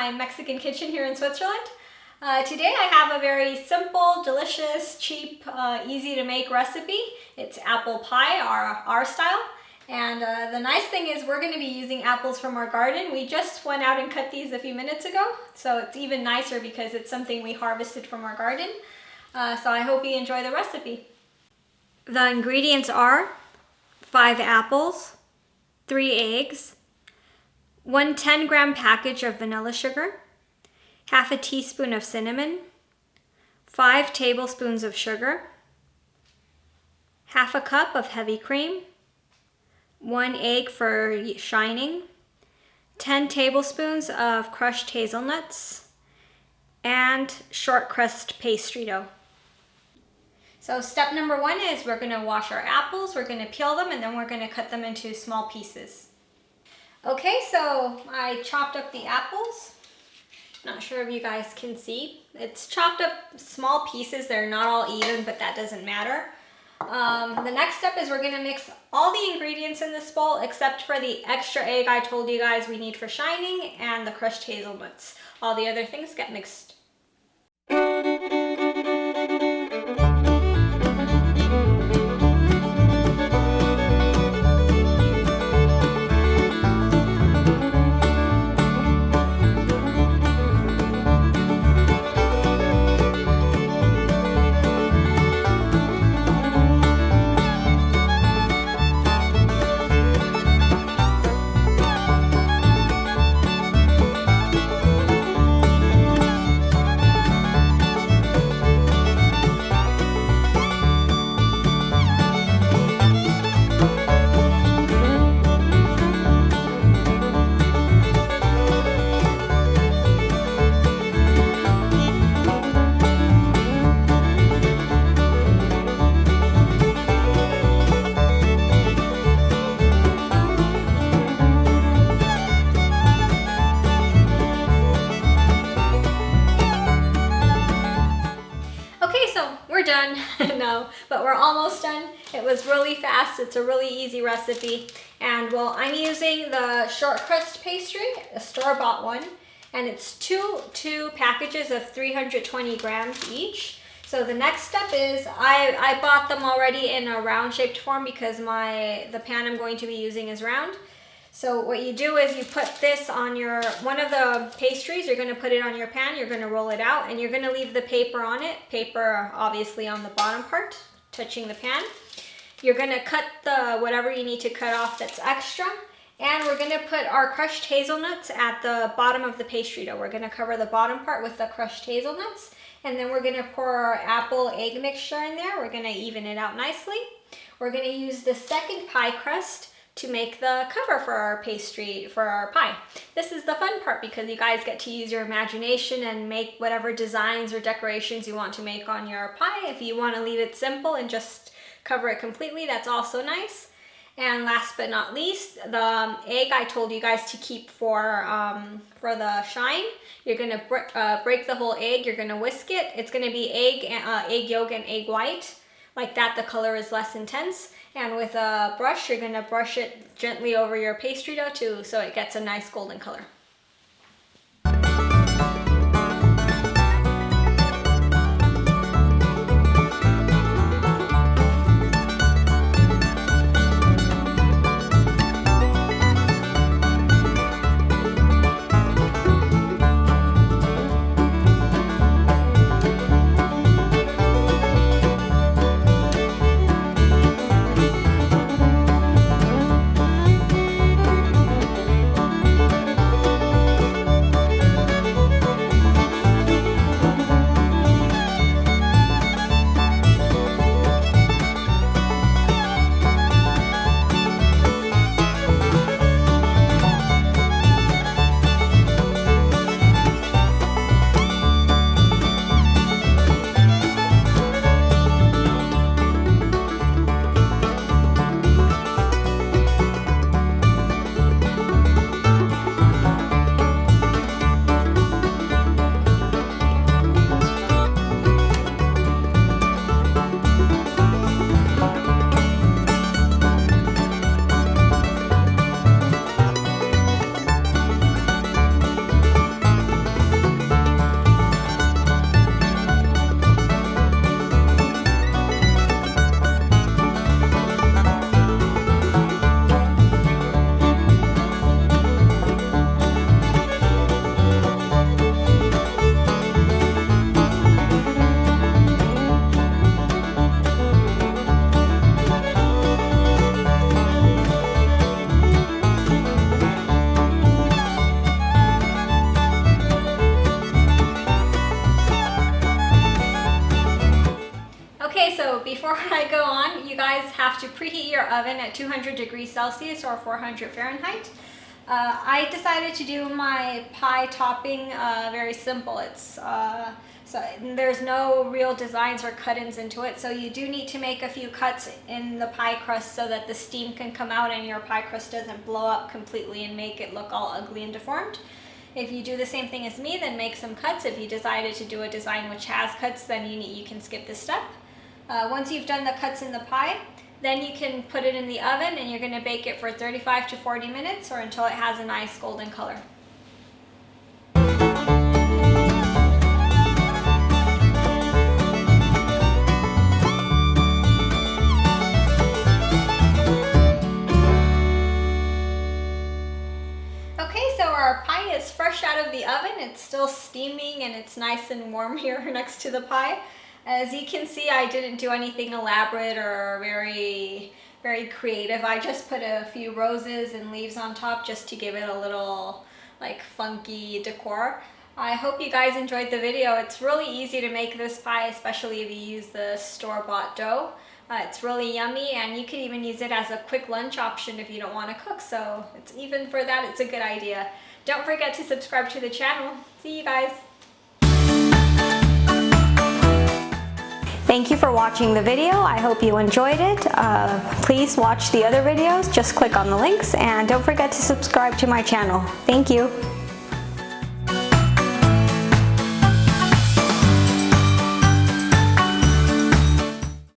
my Mexican kitchen here in Switzerland. Today I have a very simple, delicious, cheap, easy to make recipe. It's apple pie, our style. And the nice thing is we're going to be using apples from our garden. We just went out and cut these a few minutes ago, so it's even nicer because it's something we harvested from our garden. So I hope you enjoy the recipe. The ingredients are 5 apples, 3 eggs, 1 10-gram package of vanilla sugar, half a teaspoon of cinnamon, 5 tablespoons of sugar, half a cup of heavy cream, 1 egg for shining, 10 tablespoons of crushed hazelnuts, and short crust pastry dough. So step number 1 is we're going to wash our apples, we're going to peel them, and then we're going to cut them into small pieces. Okay, so I chopped up the apples. Not sure if you guys can see. It's chopped up small pieces. They're not all even, but that doesn't matter. The next step is we're going to mix all the ingredients in this bowl except for the extra egg I told you guys we need for shining and the crushed hazelnuts. All the other things get mixed. Done. No, but we're almost done. It was really fast. It's a really easy recipe. And well, I'm using the short crust pastry, a store-bought one, and it's two packages of 320 grams each. So the next step is I bought them already in a round shaped form because the pan I'm going to be using is round. So what you do is you put this on one of the pastries, you're going to put it on your pan, you're going to roll it out, and you're going to leave the paper on it, paper obviously on the bottom part, touching the pan. You're going to cut whatever you need to cut off that's extra, and we're going to put our crushed hazelnuts at the bottom of the pastry dough. We're going to cover the bottom part with the crushed hazelnuts, and then we're going to pour our apple egg mixture in there. We're going to even it out nicely. We're going to use the second pie crust to make the cover for our pastry, for our pie. This is the fun part because you guys get to use your imagination and make whatever designs or decorations you want to make on your pie. If you want to leave it simple and just cover it completely, that's also nice. And last but not least, the egg I told you guys to keep for the shine. You're going to break the whole egg, you're going to whisk it. It's going to be egg yolk and egg white. Like that, the color is less intense. And with a brush, you're going to brush it gently over your pastry dough too, so it gets a nice golden color. to preheat your oven at 200 degrees Celsius or 400 Fahrenheit. I decided to do my pie topping very simple. So there's no real designs or cut-ins into it, so you do need to make a few cuts in the pie crust so that the steam can come out and your pie crust doesn't blow up completely and make it look all ugly and deformed. If you do the same thing as me, then make some cuts. If you decided to do a design which has cuts, then you can skip this step. Once you've done the cuts in the pie, then you can put it in the oven and you're going to bake it for 35 to 40 minutes or until it has a nice golden color. Our pie is fresh out of the oven. It's still steaming and it's nice and warm here next to the pie. As you can see, I didn't do anything elaborate or very creative. I just put a few roses and leaves on top just to give it a little like funky decor. I hope you guys enjoyed the video. It's really easy to make this pie, especially if you use the store-bought dough. It's really yummy, and you can even use it as a quick lunch option if you don't want to cook, so even for that, it's a good idea. Don't forget to subscribe to the channel. See you guys. Thank you for watching the video. I hope you enjoyed it. Please watch the other videos. Just click on the links, and don't forget to subscribe to my channel. Thank you.